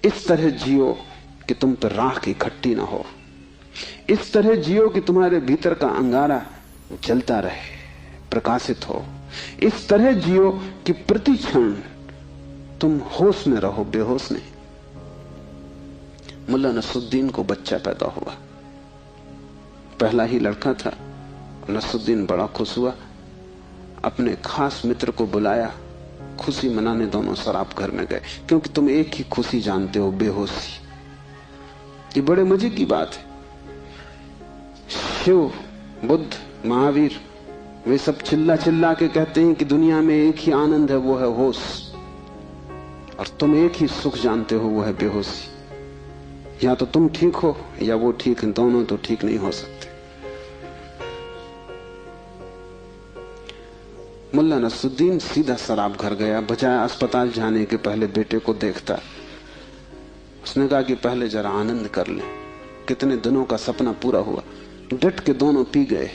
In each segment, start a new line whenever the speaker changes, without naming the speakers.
इस तरह जियो कि तुम पर राख इकट्ठी ना हो। इस तरह जियो कि तुम्हारे भीतर का अंगारा जलता रहे, प्रकाशित हो। इस तरह जियो कि प्रति क्षण तुम होश में रहो, बेहोश नहीं। मुल्ला नसरुद्दीन को बच्चा पैदा हुआ, पहला ही लड़का था। नसरुद्दीन बड़ा खुश हुआ, अपने खास मित्र को बुलाया, खुशी मनाने दोनों शराब घर में गए। क्योंकि तुम एक ही खुशी जानते हो, बेहोशी। ये बड़े मजे की बात है। शिव, बुद्ध, महावीर, वे सब चिल्ला चिल्ला के कहते हैं कि दुनिया में एक ही आनंद है, वो है होश। और तुम एक ही सुख जानते हो, वो है बेहोशी। या तो तुम ठीक हो या वो ठीक है, दोनों तो ठीक नहीं हो सकते। मुल्ला नसरुद्दीन सीधा शराब घर गया, बजाय अस्पताल जाने के पहले बेटे को देखता। उसने कहा कि पहले जरा आनंद कर ले। कितने दिनों का सपना पूरा हुआ। डट के दोनों पी गए।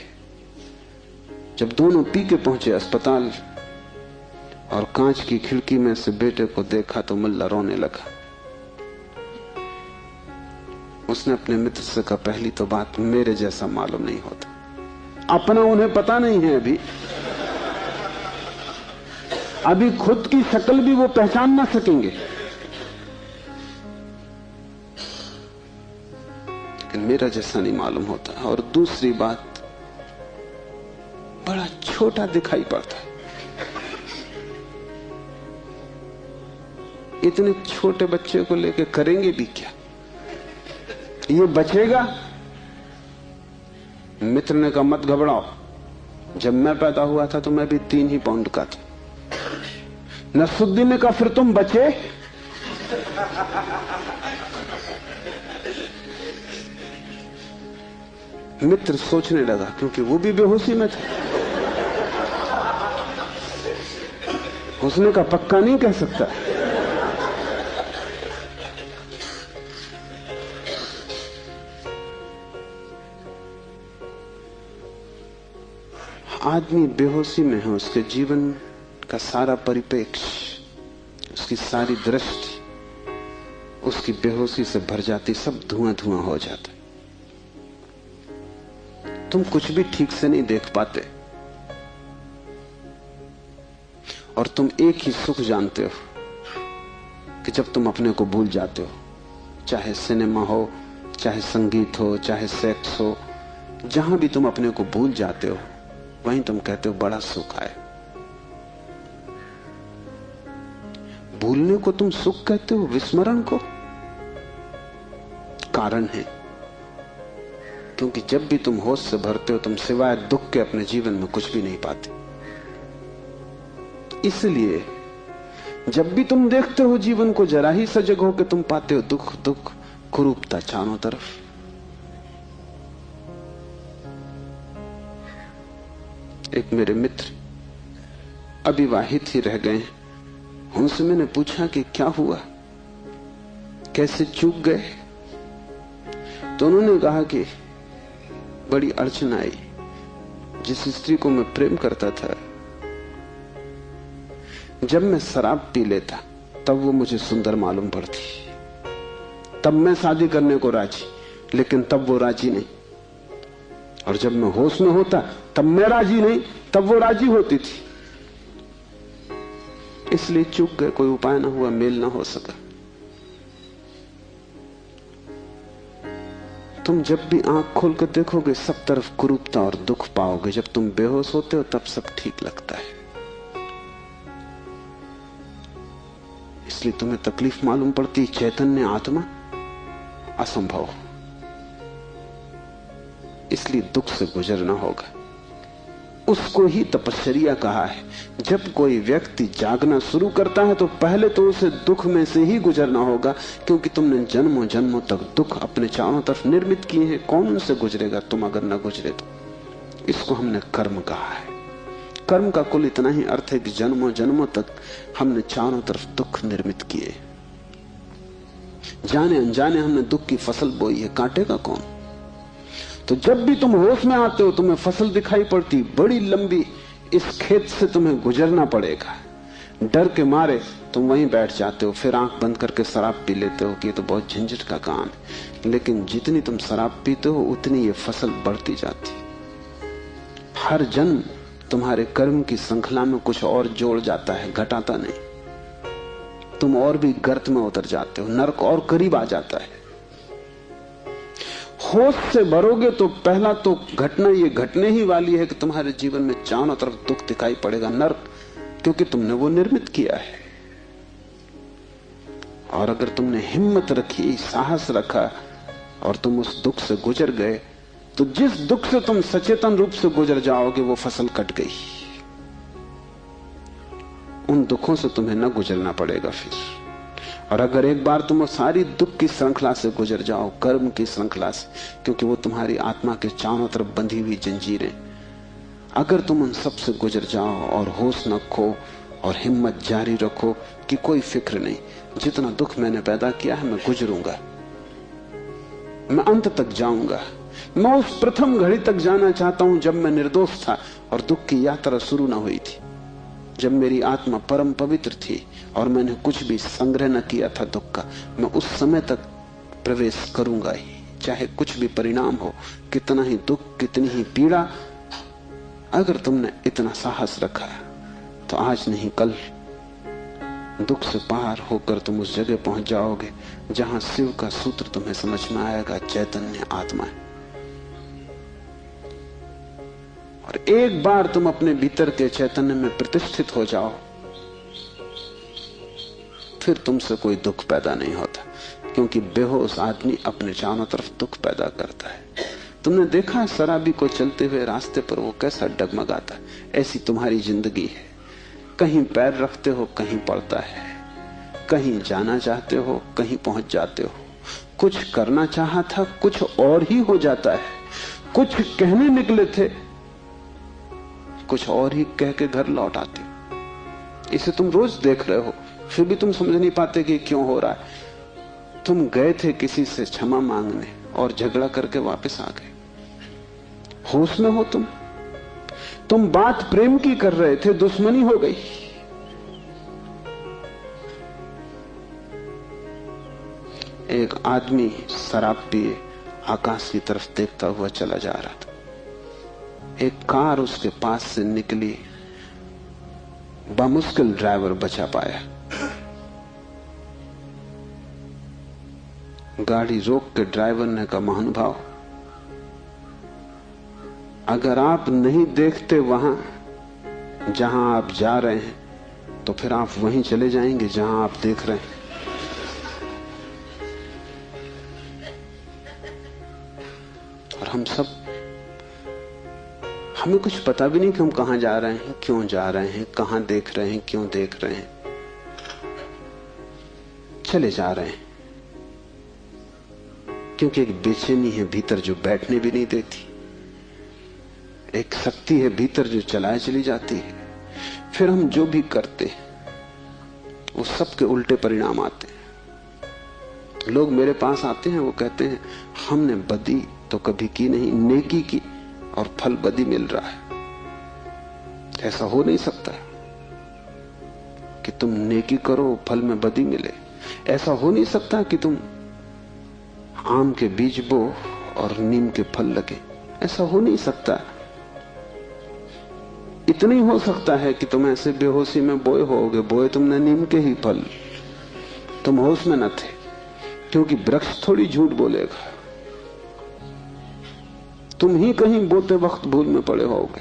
जब दोनों पी के पहुंचे अस्पताल और कांच की खिड़की में से बेटे को देखा तो मुल्ला रोने लगा। उसने अपने मित्र से कहा, पहली तो बात मेरे जैसा मालूम नहीं होता। अपना उन्हें पता नहीं है, अभी खुद की शक्ल भी वो पहचान ना सकेंगे। लेकिन मेरा जैसा नहीं मालूम होता। और दूसरी बात, बड़ा छोटा दिखाई पड़ता है। इतने छोटे बच्चे को लेके करेंगे भी क्या? ये बचेगा? मित्र ने कहा, मत घबराओ, जब मैं पैदा हुआ था तो मैं भी 3 ही पाउंड का था। नसरुद्दीन ने कहा, फिर तुम बचे? मित्र सोचने लगा, क्योंकि वो भी बेहोशी में था। उसने कहा, पक्का नहीं कह सकता। आदमी बेहोशी में है, उसके जीवन का सारा परिप्रेक्ष्य, उसकी सारी दृष्टि उसकी बेहोशी से भर जाती, सब धुआं धुआं हो जाता। तुम कुछ भी ठीक से नहीं देख पाते और तुम एक ही सुख जानते हो कि जब तुम अपने को भूल जाते हो, चाहे सिनेमा हो, चाहे संगीत हो, चाहे सेक्स हो, जहां भी तुम अपने को भूल जाते हो वहीं तुम कहते हो बड़ा सुख आए। भूलने को तुम सुख कहते हो, विस्मरण को? कारण है, क्योंकि जब भी तुम होश से भरते हो तुम सिवाय दुख के अपने जीवन में कुछ भी नहीं पाते। इसलिए जब भी तुम देखते हो जीवन को, जरा ही सजग हो के तुम पाते हो दुख दुख, कुरूपता चारों तरफ। एक मेरे मित्र अविवाहित ही रह गए, उनसे मैंने पूछा कि क्या हुआ, कैसे चूक गए? तो उन्होंने कहा कि बड़ी अड़चन आई। जिस स्त्री को मैं प्रेम करता था, जब मैं शराब पी लेता तब वो मुझे सुंदर मालूम पड़ती, तब मैं शादी करने को राजी, लेकिन तब वो राजी नहीं। और जब मैं होश में होता तब मैं राजी नहीं, तब वो राजी होती थी। इसलिए चूक गए, कोई उपाय ना हुआ, मेल ना हो सका। तुम जब भी आंख खोल कर देखोगे सब तरफ कुरूपता और दुख पाओगे। जब तुम बेहोश होते हो तब सब ठीक लगता है। इसलिए तुम्हें तकलीफ मालूम पड़ती, चैतन्य आत्मा असंभव। इसलिए दुख से गुजरना होगा। उसको ही तपश्चर्या कहा है। जब कोई व्यक्ति जागना शुरू करता है तो पहले तो उसे दुख में से ही गुजरना होगा, क्योंकि तुमने जन्मों जन्मों तक दुख अपने चारों तरफ निर्मित किए हैं। कौन उनसे गुजरेगा तुम अगर न गुजरे तो? इसको हमने कर्म कहा है। कर्म का कुल इतना ही अर्थ है कि जन्मों जन्मों तक हमने चारों तरफ दुख निर्मित किए, जाने अनजाने हमने दुख की फसल बोई है, काटेगा कौन? तो जब भी तुम होश में आते हो तुम्हें फसल दिखाई पड़ती, बड़ी लंबी, इस खेत से तुम्हें गुजरना पड़ेगा। डर के मारे तुम वहीं बैठ जाते हो, फिर आंख बंद करके शराब पी लेते हो कि ये तो बहुत झंझट का काम है। लेकिन जितनी तुम शराब पीते हो उतनी ये फसल बढ़ती जाती। हर जन्म तुम्हारे कर्म की श्रृंखला में कुछ और जोड़ जाता है, घटाता नहीं। तुम और भी गर्त में उतर जाते हो, नरक और करीब आ जाता है। होश से भरोगे तो पहला तो घटना ये घटने ही वाली है कि तुम्हारे जीवन में चारों तरफ दुख दिखाई पड़ेगा, नरक, क्योंकि तुमने वो निर्मित किया है। और अगर तुमने हिम्मत रखी, साहस रखा और तुम उस दुख से गुजर गए, तो जिस दुख से तुम सचेतन रूप से गुजर जाओगे वो फसल कट गई। उन दुखों से तुम्हें न गुजरना पड़ेगा फिर। और अगर एक बार तुम सारी दुख की श्रृंखला से गुजर जाओ, कर्म की श्रृंखला से, क्योंकि वो तुम्हारी आत्मा के चारों तरफ बंधी हुई जंजीरें, अगर तुम उन सब से गुजर जाओ और होश न खो और हिम्मत जारी रखो कि कोई फिक्र नहीं, जितना दुख मैंने पैदा किया है मैं गुजरूंगा, मैं अंत तक जाऊंगा। मैं उस प्रथम घड़ी तक जाना चाहता हूं जब मैं निर्दोष था और दुख की यात्रा शुरू न हुई थी, जब मेरी आत्मा परम पवित्र थी और मैंने कुछ भी संग्रह न किया था दुख का। मैं उस समय तक प्रवेश करूंगा ही, चाहे कुछ भी परिणाम हो, कितना ही दुख, कितनी ही पीड़ा। अगर तुमने इतना साहस रखा तो आज नहीं कल दुख से पार होकर तुम उस जगह पहुंच जाओगे जहां शिव का सूत्र तुम्हें समझ में आएगा, चैतन्य आत्मा है। और एक बार तुम अपने भीतर के चैतन्य में प्रतिष्ठित हो जाओ, फिर तुमसे कोई दुख पैदा नहीं होता, क्योंकि बेहोश आदमी अपने चारों तरफ दुख पैदा करता है। तुमने देखा है शराबी को चलते हुए रास्ते पर वो कैसा डगमगाता है? ऐसी तुम्हारी जिंदगी है, कहीं पैर रखते हो कहीं पड़ता है, कहीं जाना चाहते हो कहीं पहुंच जाते हो, कुछ करना चाहा था कुछ और ही हो जाता है, कुछ कहने निकले थे कुछ और ही कह के घर लौट आते हो। इसे तुम रोज देख रहे हो, फिर भी तुम समझ नहीं पाते कि क्यों हो रहा है। तुम गए थे किसी से क्षमा मांगने और झगड़ा करके वापस आ गए। होश में हो तुम बात प्रेम की कर रहे थे, दुश्मनी हो गई। एक आदमी शराब पिए आकाश की तरफ देखता हुआ चला जा रहा था। एक कार उसके पास से निकली, बामुश्किल ड्राइवर बचा पाया। गाड़ी रोक के ड्राइवर ने कहा, महानुभाव, अगर आप नहीं देखते वहां जहां आप जा रहे हैं तो फिर आप वहीं चले जाएंगे जहां आप देख रहे हैं। और हमें कुछ पता भी नहीं कि हम कहां जा रहे हैं, क्यों जा रहे हैं, कहां देख रहे हैं, क्यों देख रहे हैं, चले जा रहे हैं। क्योंकि एक बेचैनी है भीतर जो बैठने भी नहीं देती, एक शक्ति है भीतर जो चलाए चली जाती है। फिर हम जो भी करते वो सब के उल्टे परिणाम आते हैं। लोग मेरे पास आते हैं, वो कहते हैं हमने बदी तो कभी की नहीं, नेकी की और फल बदी मिल रहा है। ऐसा हो नहीं सकता कि तुम नेकी करो फल में बदी मिले। ऐसा हो नहीं सकता कि तुम आम के बीज बो और नीम के फल लगे। ऐसा हो नहीं सकता। इतना ही हो सकता है कि तुम ऐसे बेहोशी में बोए होगे, बोए तुमने नीम के ही फल, तुम होश में न थे, क्योंकि वृक्ष थोड़ी झूठ बोलेगा। तुम ही कहीं बोते वक्त भूल में पड़े होगे।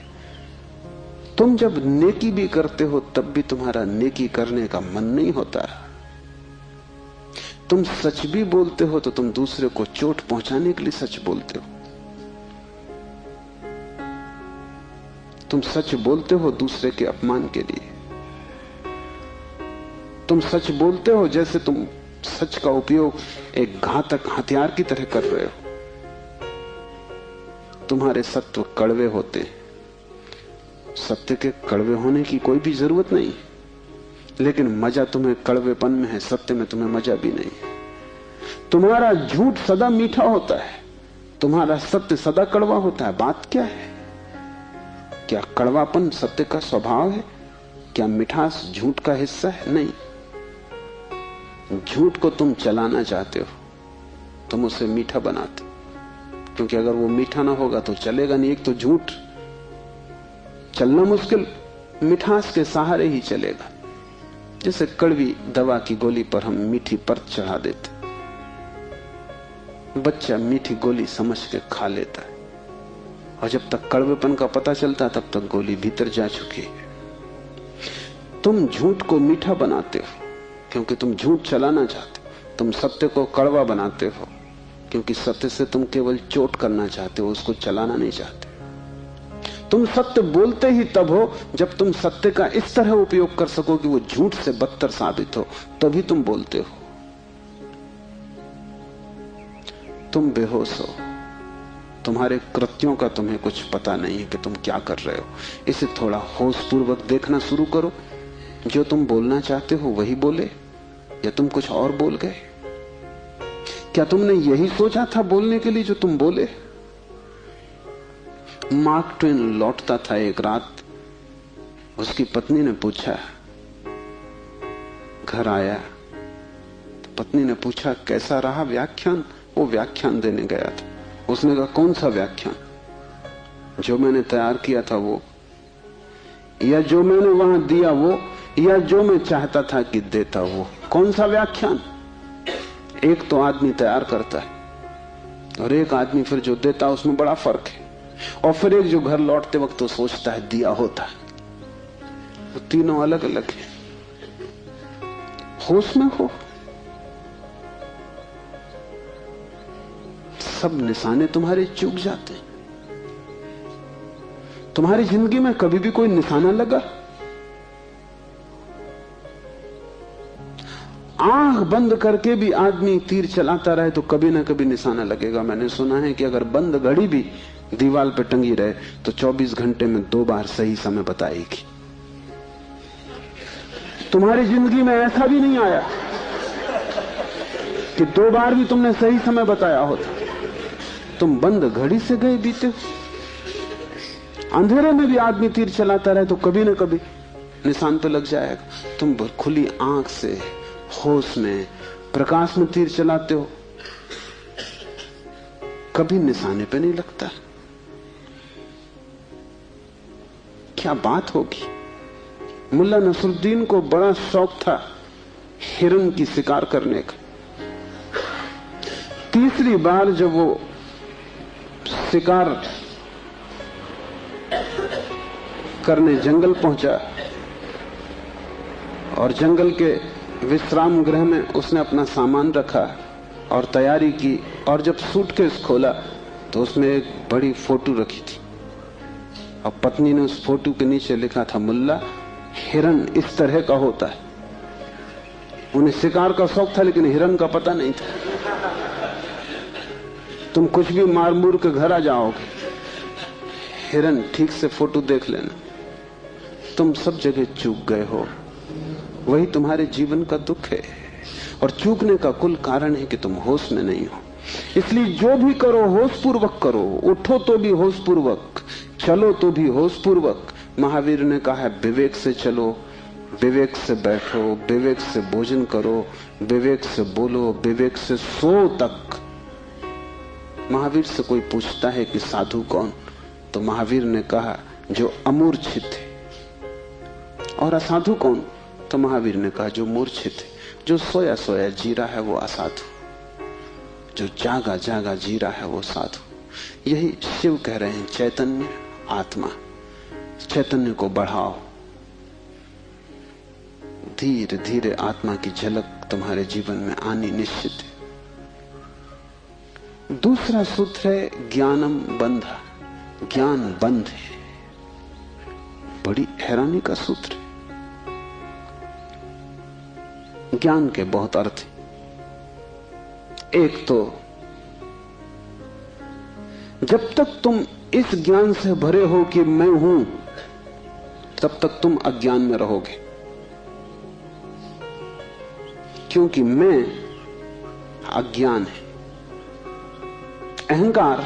तुम जब नेकी भी करते हो तब भी तुम्हारा नेकी करने का मन नहीं होता। तुम सच भी बोलते हो तो तुम दूसरे को चोट पहुंचाने के लिए सच बोलते हो। तुम सच बोलते हो दूसरे के अपमान के लिए। तुम सच बोलते हो जैसे तुम सच का उपयोग एक घातक हथियार की तरह कर रहे हो। तुम्हारे सत्व कड़वे होते, सत्य के कड़वे होने की कोई भी जरूरत नहीं, लेकिन मजा तुम्हें कड़वेपन में है, सत्य में तुम्हें मजा भी नहीं। तुम्हारा झूठ सदा मीठा होता है, तुम्हारा सत्य सदा कड़वा होता है। बात क्या है? क्या कड़वापन सत्य का स्वभाव है? क्या मिठास झूठ का हिस्सा है? नहीं। झूठ को तुम चलाना चाहते हो, तुम उसे मीठा बनाते, क्योंकि अगर वो मीठा ना होगा तो चलेगा नहीं। एक तो झूठ चलना मुश्किल, मिठास के सहारे ही चलेगा। जैसे कड़वी दवा की गोली पर हम मीठी परत चढ़ा देते, बच्चा मीठी गोली समझ के खा लेता है, और जब तक कड़वेपन का पता चलता है तब तक गोली भीतर जा चुकी है। तुम झूठ को मीठा बनाते हो क्योंकि तुम झूठ चलाना चाहते हो। तुम सत्य को कड़वा बनाते हो क्योंकि सत्य से तुम केवल चोट करना चाहते हो, उसको चलाना नहीं चाहते। तुम सत्य बोलते ही तब हो जब तुम सत्य का इस तरह उपयोग कर सको कि वो झूठ से बदतर साबित हो, तभी तुम बोलते हो। तुम बेहोश हो, तुम्हारे कृत्यों का तुम्हें कुछ पता नहीं है कि तुम क्या कर रहे हो। इसे थोड़ा होशपूर्वक देखना शुरू करो। जो तुम बोलना चाहते हो वही बोले, या तुम कुछ और बोल गए? क्या तुमने यही सोचा था बोलने के लिए जो तुम बोले? मार्क ट्वेन लौटता था एक रात, उसकी पत्नी ने पूछा, घर आया तो पत्नी ने पूछा कैसा रहा व्याख्यान? वो व्याख्यान देने गया था। उसने कहा कौन सा व्याख्यान? जो मैंने तैयार किया था वो, या जो मैंने वहां दिया वो, या जो मैं चाहता था कि देता वो? कौन सा व्याख्यान? एक तो आदमी तैयार करता है और एक आदमी फिर जो देता है, उसमें बड़ा फर्क है। और फिर एक जो घर लौटते वक्त तो सोचता है दिया होता है। वो तीनों अलग अलग हैं। होश में हो। सब निशाने तुम्हारे चूक जाते हैं। तुम्हारी जिंदगी में कभी भी कोई निशाना लगा? आंख बंद करके भी आदमी तीर चलाता रहे तो कभी ना कभी निशाना लगेगा। मैंने सुना है कि अगर बंद घड़ी भी दीवार पे टंगी रहे तो 24 घंटे में 2 बार सही समय बताएगी। तुम्हारी जिंदगी में ऐसा भी नहीं आया कि 2 बार भी तुमने सही समय बताया होता। तुम बंद घड़ी से गए बीते। अंधेरे में भी आदमी तीर चलाता रहे तो कभी ना कभी निशान पे लग जाएगा। तुम खुली आंख से होश में प्रकाश में तीर चलाते हो, कभी निशाने पे नहीं लगता। क्या बात होगी? मुल्ला नसरुद्दीन को बड़ा शौक था हिरन की शिकार करने का। तीसरी बार जब वो शिकार करने जंगल पहुंचा और जंगल के विश्राम गृह में उसने अपना सामान रखा और तैयारी की, और जब सूटकेस खोला तो उसमें एक बड़ी फोटो रखी थी और पत्नी ने उस फोटो के नीचे लिखा था, मुल्ला हिरन इस तरह का होता है। उन्हें शिकार का शौक था लेकिन हिरन का पता नहीं था। तुम कुछ भी मार मूर के घर आ जाओगे, हिरन ठीक से फोटो देख लेना। तुम सब जगह चूक गए हो। वही तुम्हारे जीवन का दुख है, और चूकने का कुल कारण है कि तुम होश में नहीं हो। इसलिए जो भी करो होशपूर्वक करो। उठो तो भी होशपूर्वक, चलो तो भी होशपूर्वक। महावीर ने कहा है विवेक से चलो, विवेक से बैठो, विवेक से भोजन करो, विवेक से बोलो, विवेक से सो तक। महावीर से कोई पूछता है कि साधु कौन, तो महावीर ने कहा जो अमूर्छित है। और असाधु कौन, तो महावीर ने कहा जो मूर्छित है, जो सोया सोया जी रहा है वो असाधु, जो जागा जागा जी रहा है वो साधु। यही शिव कह रहे हैं, चैतन्य आत्मा। चैतन्य को बढ़ाओ। धीरे धीरे आत्मा की झलक तुम्हारे जीवन में आनी निश्चित है। दूसरा सूत्र है ज्ञानम बंधा। ज्ञान बंध है। बड़ी हैरानी का सूत्र है। ज्ञान के बहुत अर्थ हैं। एक तो जब तक तुम इस ज्ञान से भरे हो कि मैं हूं, तब तक तुम अज्ञान में रहोगे, क्योंकि मैं अज्ञान है, अहंकार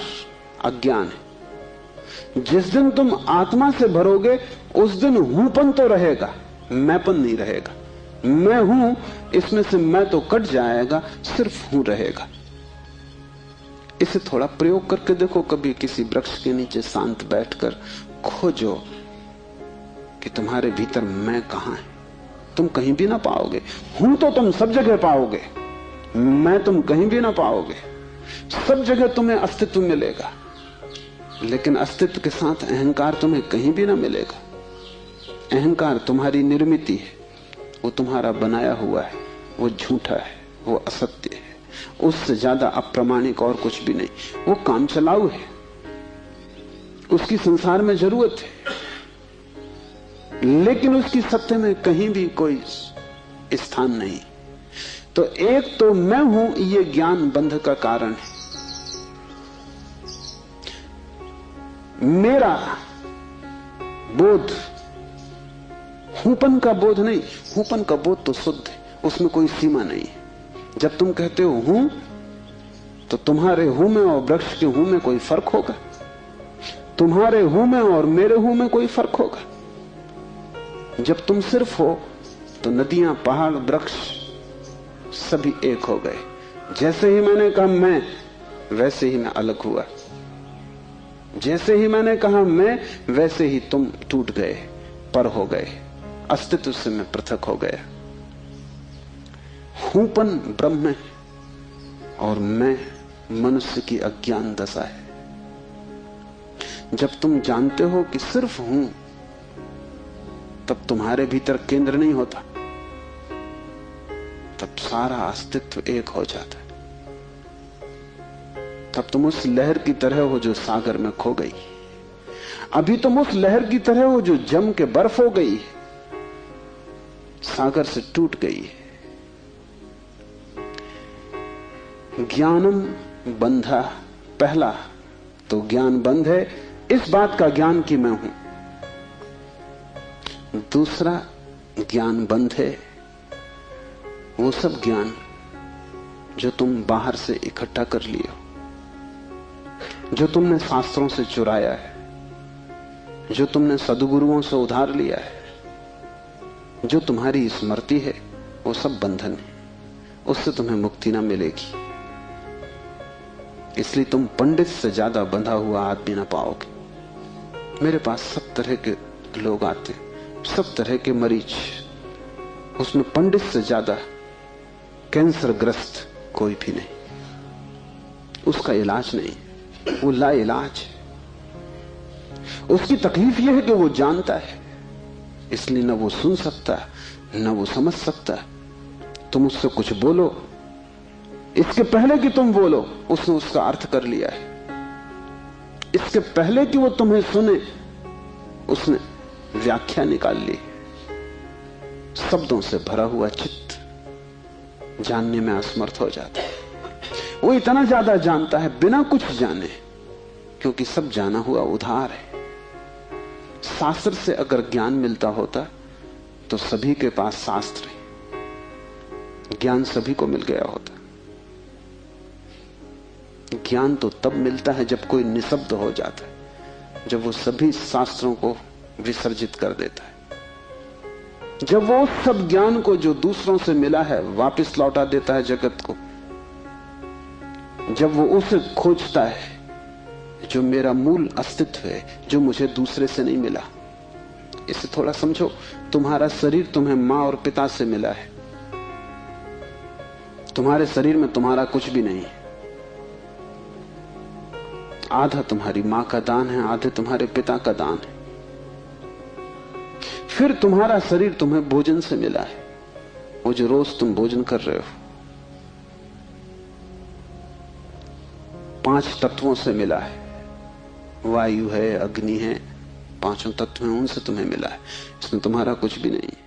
अज्ञान है। जिस दिन तुम आत्मा से भरोगे उस दिन हूंपन तो रहेगा मैंपन नहीं रहेगा। मैं हूं, इसमें से मैं तो कट जाएगा, सिर्फ हूं रहेगा। इसे थोड़ा प्रयोग करके देखो। कभी किसी वृक्ष के नीचे शांत बैठकर खोजो कि तुम्हारे भीतर मैं कहां है। तुम कहीं भी ना पाओगे। हूं तो तुम सब जगह पाओगे, मैं तुम कहीं भी ना पाओगे। सब जगह तुम्हें अस्तित्व मिलेगा, लेकिन अस्तित्व के साथ अहंकार तुम्हें कहीं भी ना मिलेगा। अहंकार तुम्हारी निर्मिति है, वो तुम्हारा बनाया हुआ है, वो झूठा है, वो असत्य है, उससे ज्यादा अप्रामाणिक और कुछ भी नहीं। वो काम चलाऊ है, उसकी संसार में जरूरत है, लेकिन उसकी सत्य में कहीं भी कोई स्थान नहीं। तो एक तो मैं हूं, ये ज्ञान बंध का कारण है। मेरा बोध हूपन का बोध नहीं। हूपन का बोध तो शुद्ध है, उसमें कोई सीमा नहीं है। जब तुम कहते हो हूं, तो तुम्हारे हूं में और वृक्ष के हूं में कोई फर्क होगा? तुम्हारे हूं में और मेरे हूं में कोई फर्क होगा? जब तुम सिर्फ हो तो नदियां, पहाड़, वृक्ष सभी एक हो गए। जैसे ही मैंने कहा मैं, वैसे ही मैं अलग हुआ। जैसे ही मैंने कहा मैं, वैसे ही तुम टूट गए, पर हो गए, अस्तित्व से मैं पृथक हो गया। हूपन ब्रह्म है और मैं मनुष्य की अज्ञान दशा है। जब तुम जानते हो कि सिर्फ हूं, तब तुम्हारे भीतर केंद्र नहीं होता, तब सारा अस्तित्व एक हो जाता है। तब तुम उस लहर की तरह हो जो सागर में खो गई। अभी तुम उस लहर की तरह हो जो जम के बर्फ हो गई, सागर से टूट गई है। ज्ञानम बंधा, पहला तो ज्ञान बंध है, इस बात का ज्ञान कि मैं हूं। दूसरा ज्ञान बंध है वो सब ज्ञान जो तुम बाहर से इकट्ठा कर लिए हो, जो तुमने शास्त्रों से चुराया है, जो तुमने सद्गुरुओं से उधार लिया है, जो तुम्हारी स्मृति है, वो सब बंधन है। उससे तुम्हें मुक्ति ना मिलेगी। इसलिए तुम पंडित से ज्यादा बंधा हुआ आदमी ना पाओगे। मेरे पास सब तरह के लोग आते, सब तरह के मरीज, उसमें पंडित से ज्यादा कैंसर ग्रस्त कोई भी नहीं। उसका इलाज नहीं, वो ला इलाज है। उसकी तकलीफ यह है कि वो जानता है, इसलिए न वो सुन सकता न वो समझ सकता। तुम उससे कुछ बोलो, इसके पहले कि तुम बोलो उसने उसका अर्थ कर लिया है। इसके पहले कि वो तुम्हें सुने उसने व्याख्या निकाल ली। शब्दों से भरा हुआ चित्त जानने में असमर्थ हो जाता है। वो इतना ज्यादा जानता है बिना कुछ जाने, क्योंकि सब जाना हुआ उधार है। शास्त्र से अगर ज्ञान मिलता होता तो सभी के पास शास्त्र है, ज्ञान सभी को मिल गया होता। ज्ञान तो तब मिलता है जब कोई निशब्द हो जाता है, जब वो सभी शास्त्रों को विसर्जित कर देता है, जब वो सब ज्ञान को जो दूसरों से मिला है वापस लौटा देता है जगत को, जब वो उसे खोजता है जो मेरा मूल अस्तित्व है, जो मुझे दूसरे से नहीं मिला। इसे थोड़ा समझो। तुम्हारा शरीर तुम्हें मां और पिता से मिला है। तुम्हारे शरीर में तुम्हारा कुछ भी नहीं है। आधा तुम्हारी मां का दान है, आधे तुम्हारे पिता का दान है। फिर तुम्हारा शरीर तुम्हें भोजन से मिला है, वो जो रोज तुम भोजन कर रहे हो। 5 तत्वों से मिला है, वायु है, अग्नि है, 5 तत्व हैं, उनसे तुम्हें मिला है। इसमें तुम्हारा कुछ भी नहीं है।